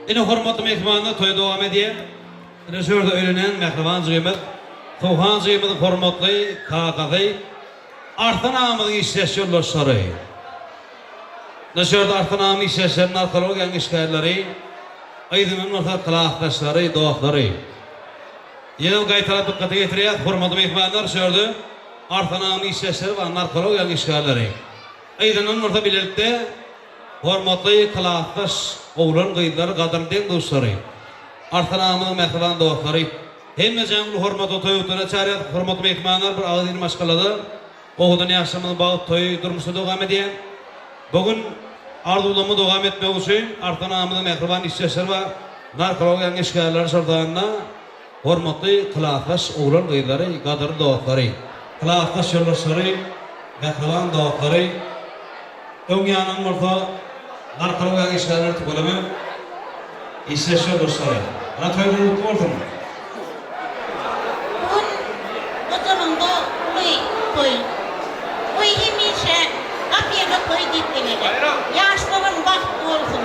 Yine hormatlı mehmanına toya devam ediyor. Reşörde öğrenen mehriban cığımız, Tuğhan cığımızın hormatlı kakakı, Artan ağamızın işleş yoldaşları. Dışarıda artan ağamın işleşlerinin arkalı olan işgayerleri, aydının orta kılaqtaşları, doğakları. Yine gaytara dikkati getiriyat, hurmatlı mehmanlar sördü. Artan ağamın işleşleri ve arkalı olan işgayerleri. Aydının orta birlikte hurmatlı kılaqtaş oğlan gıydıları kadırden dostları. Artan ağamın mehman doğakları. Hem canlı hurmatlı toyutlara çağırıyat, hurmatlı mehmanlar bir ağzını maşkaladı. Oğudan yaşamını bağıp toyu durmuşu devam ediyen. Bugün arzulamı devam etmek için Artan ağamının mehriban işçiler ve narkologen işgayerleri sordağına hormatlı kılaqtaş oğlan gıyları, qadırlı doğakları. Kılaqtaş yoldaşları, mehriban doğakları, ön yanın orta narkologen işgayerleri tıkılımı işçiler yoldaşları. Ana toyunu mutlu olsun. O zaman da toy. Toy hemişe kapıya toy deyip gelecek. Yaşların vakti olsun.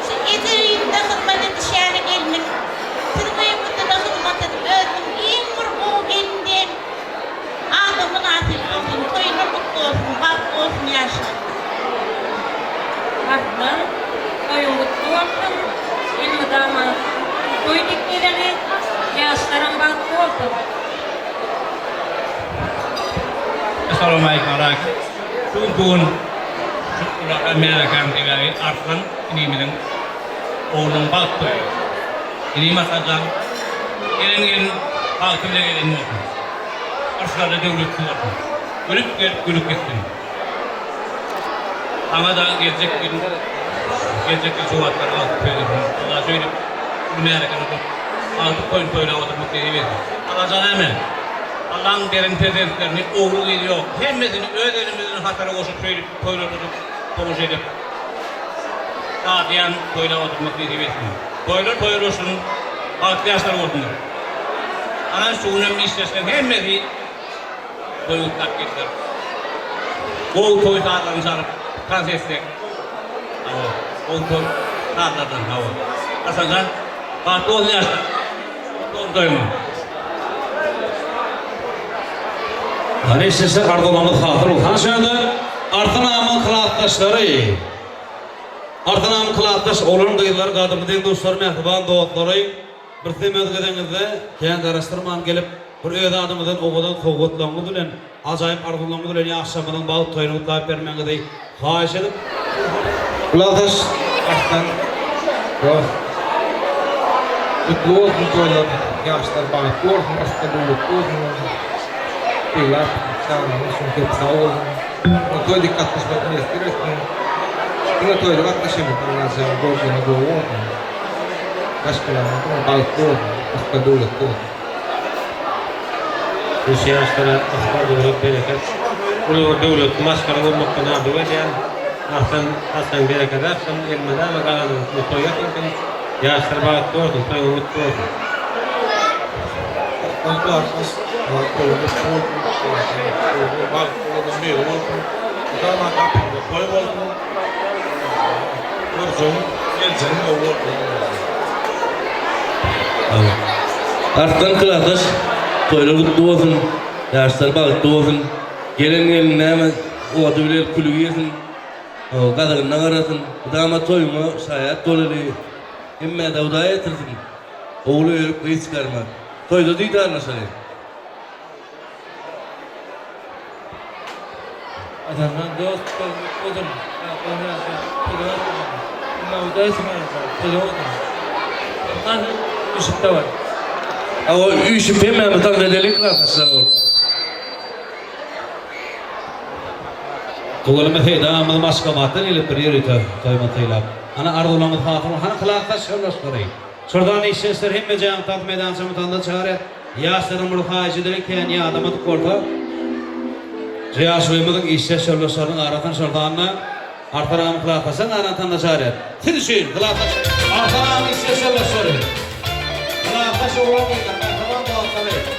Şu edirinde hizmet edişene gelmek. Tırgayımızda da hizmet edip öldüm. En bir o benden. Adamın nasip olsun. Toyuna mutlu olsun. Vakti olsun yaşlar. Haklar, toyun mutlu olsun. Benim damat toy deyip gelecek. Yaşların vakti olsun. Assalamualaikum warahmatullahi wabarakatuh. Menakan tinggal Arfan ini bilang orang batu. Ini masalah ini batu lagi ini. Arfan ada ulut kuat. Ulut itu. Amada gelecek sesuatu kalau Allah sudah menakan itu. Altı poin aldı bu gibi. Allah sana Allah'ın derin tezeklerini oğlu ediyor. Hemimizin ödelimizin hatırı koşup söyleyip toylatıp konuş edip Dağıtıyan toyla oturmak nasip etsin. Toylar olsun, altı yaşlar olsun. Anan suğunun işlesinden hemimizi toyutlak getirir. Oğul toy saatlerini sarıp kansestek. Oğul toy saatlerden hava. Aslında altı 10 yaşlar. Toyma. Hani işçiler ardolamız hatır olsan şöyle Artan ağamın kılaqtaşları. Artan ağamın kılaqtaş oğlan gıyılar qadımıdın dostlar mehriban doğatları. Bir temizgedinizde keyin karıştırman gelip bir öde adımıdan oğudan soğutlanı bilen acayip arzulanı bilen yaşamının bağıt toyunu utlap vermenizi xahiş edip Kılaqtaş Artan mutlu olsun toylar, yaşlar bağıt olsun, aslında mutlu olsun. Kyllä, saanut sun sağ olun. No toy dikkatli bakın istiyorsun. Kyllä toy dikkatli şimdi falan sen borcunu doğru. Başkalarına da balkon, başka dolu. Bu siyaslara akbar devlet bereket. Ulu devlet maskara olmaktan adı var yani. Aslan bereket aslan elmeden ve kalanın mutlu yakın. Yaşlar bağıt doğru, toy mutlu olsun. Kılaqtaş toyunu çok balkonda bir olsun. Zaman kapıda toy olsun. Borcun gelsin olur. Artan kılaqtaş toylar mutlu olsun, yaşlar bağıtlı olsun, gelin hemen o adı bilir kulübü yesin, o kadırından arasın, dama toyuma şayet dolali, imme de udaya etirsin, oğlu yörüp kıyı çıkarma, toyda değil de anlaşalayım. Adamdan dost oldum. Ondan üşütte var. O üşüp hemen bir tane delik kılaqtaşlar olur. Tuğulımı feydamız maşkamatın ilip bir yeri toymatıyla. Ana arzulamız hatır olsan kılaqtaş yoldaşları. Şuradan işçiler hem can tat meydan çamutanda çağırır. Yaşların bir xahiş ederek keyin ya adamı tukorta. Yaşlarımızın işçiler yoldaşlarının aratan şuradanına Artan ağamın kılaqtaşın aratan da çağırır. Siz düşün kılaqtaş. Artan ağamın işçiler yoldaşları. Kılaqtaş oğlan gıyılar. Mehriban doğatları.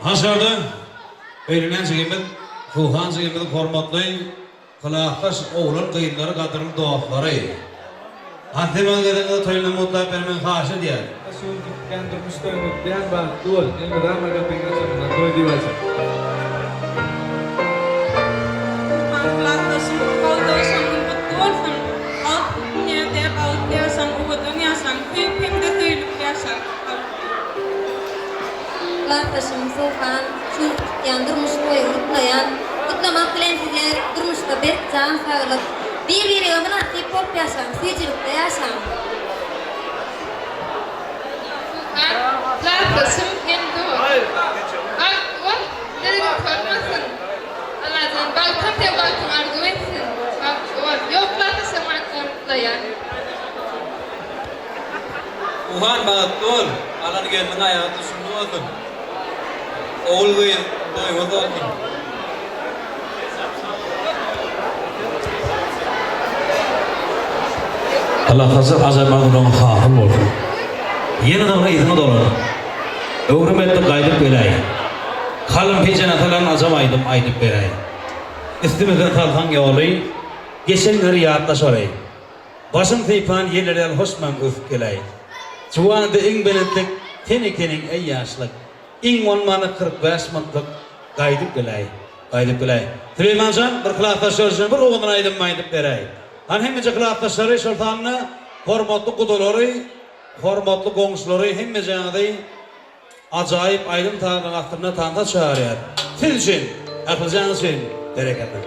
Hazırda Eylülen Zeyim'in, Fuhan Zeyim'in formatlı Kılaqtaş oğlun kıyımları kadının doğakları. Anteman gedenge toyuna mutlaq bermen xaşi diyer. Şu kendimiz toyunu diyen ben dur. Elmeden merga pekine çabına toy diyorsa. Arkadaşım, kaldırsan mutlu olsun. Alt dünyada bağlı yaşam, o dünyasam, hem de söylüp yaşam. Arkadaşım Fuhan, şu durmuş boyu mutlayan, mutlamak bilen sizler durmuşta bir can sağlık, birbirine nasip olup yaşam, seyircilikte yaşam. Arkadaşım hem doğru. Bak, o nerede kalmasın. Allah'ın balkan te balkan arzu etsin. Bak, o yok arkadaşım mutlayan. Uhan batur, alan gelin ayağı düşündü olsun. Oğul ve doymadı olsun. Allah hazır azamağının hafım oldu. Yeni davra izini dolu. Öğrüm ettim kaydıp belay. Kalın peçen atalan azam aydıp belay. Üstümüzden talhan yolu, geçenleri yağıtlaş orayı. Başım teypan yerlerden hoşman öfük gelay. Çuvanıda in belirtlik, tenin ey yaşlık. İn onmanı 45 mantlık kaydıp belay. Süleymancan bir kılaqtaşlar için bir oğudun aydıp belay. Hemmice kılaqtaşları sultanını, hormatlı kuduları, hormatlı gongsuları hemmice acayip aydın tanrının aktırına tanıda çağırıyor. Siz için, akılcanız için bereketler.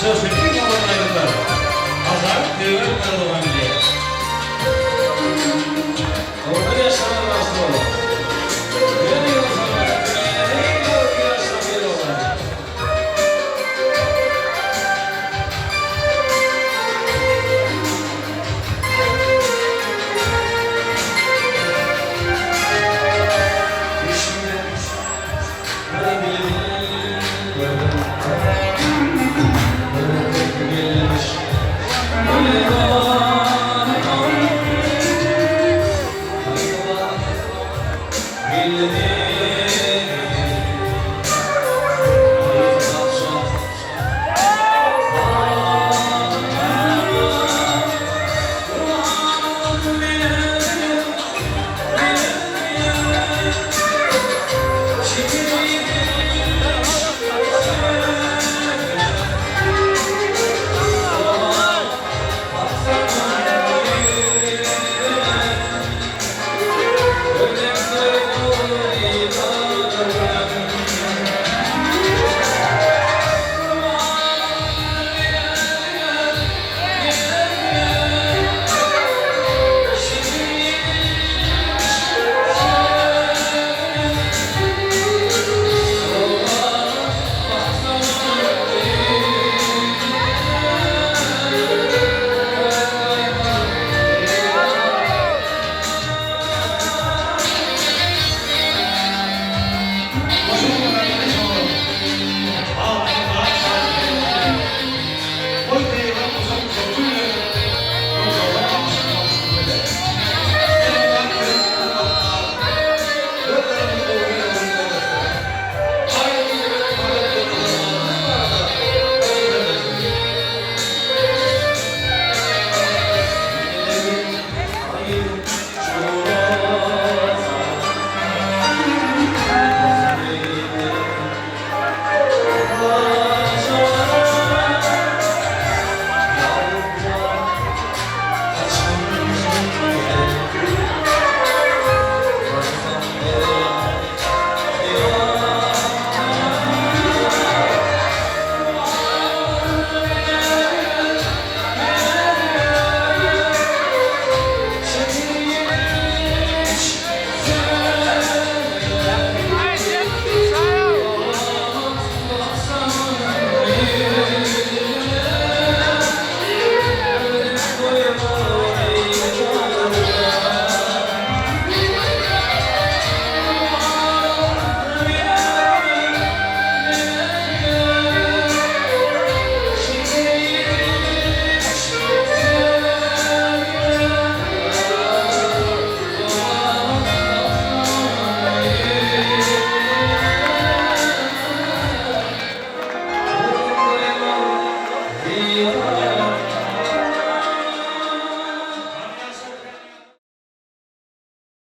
Yaşar Şefik Yaman ayrılar. Azar Devlet Erdoğan diye. Orada yaşanan nasıl olur? Görüyor sana. Neyi yaşanan bir olan? Düşünün. Bana bile